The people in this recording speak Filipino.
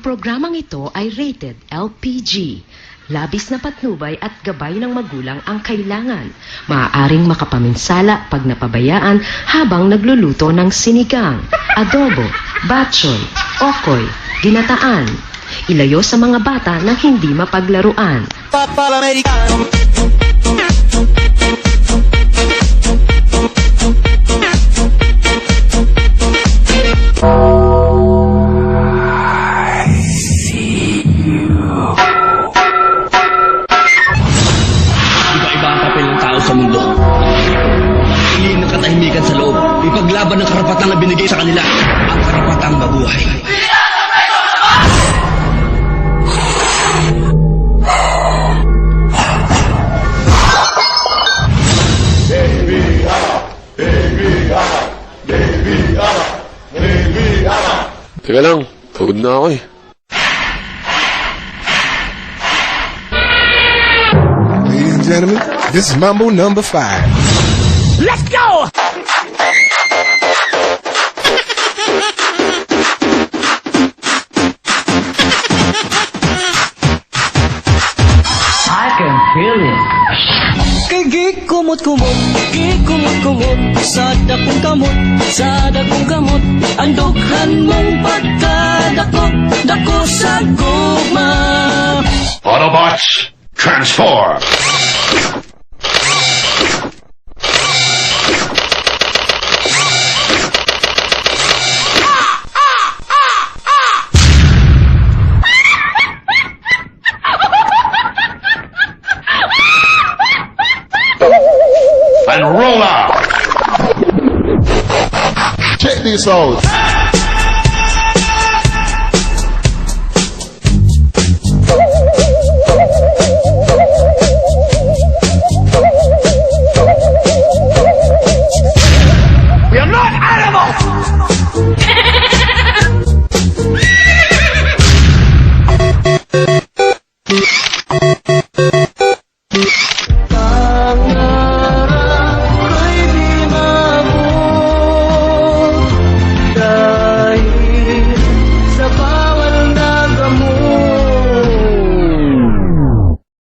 programang ito ay rated LPG. Labis na patnubay at gabay ng magulang ang kailangan. Maaaring makapaminsala pag napabayaan habang nagluluto ng sinigang, adobo, batchoy, okoy, ginataan. Ilayo sa mga bata na hindi mapaglaruan. Iba-iba ang papel ng tao sa mundo. Piliin ng katahimikan sa loob. Ipaglaban ng karapatan na binigay sa kanila. Ang karapatang mabuhay. Teka lang, pagod na ako eh. Ladies and gentlemen, this is Mambo number 5. Let's go! I can feel it. Gikumot-kumot, gikumot-kumot sa dakong kamot, ang dughan mong pagkadakop, dako sa gugma. Autobots, transform! And roll out! Check this out.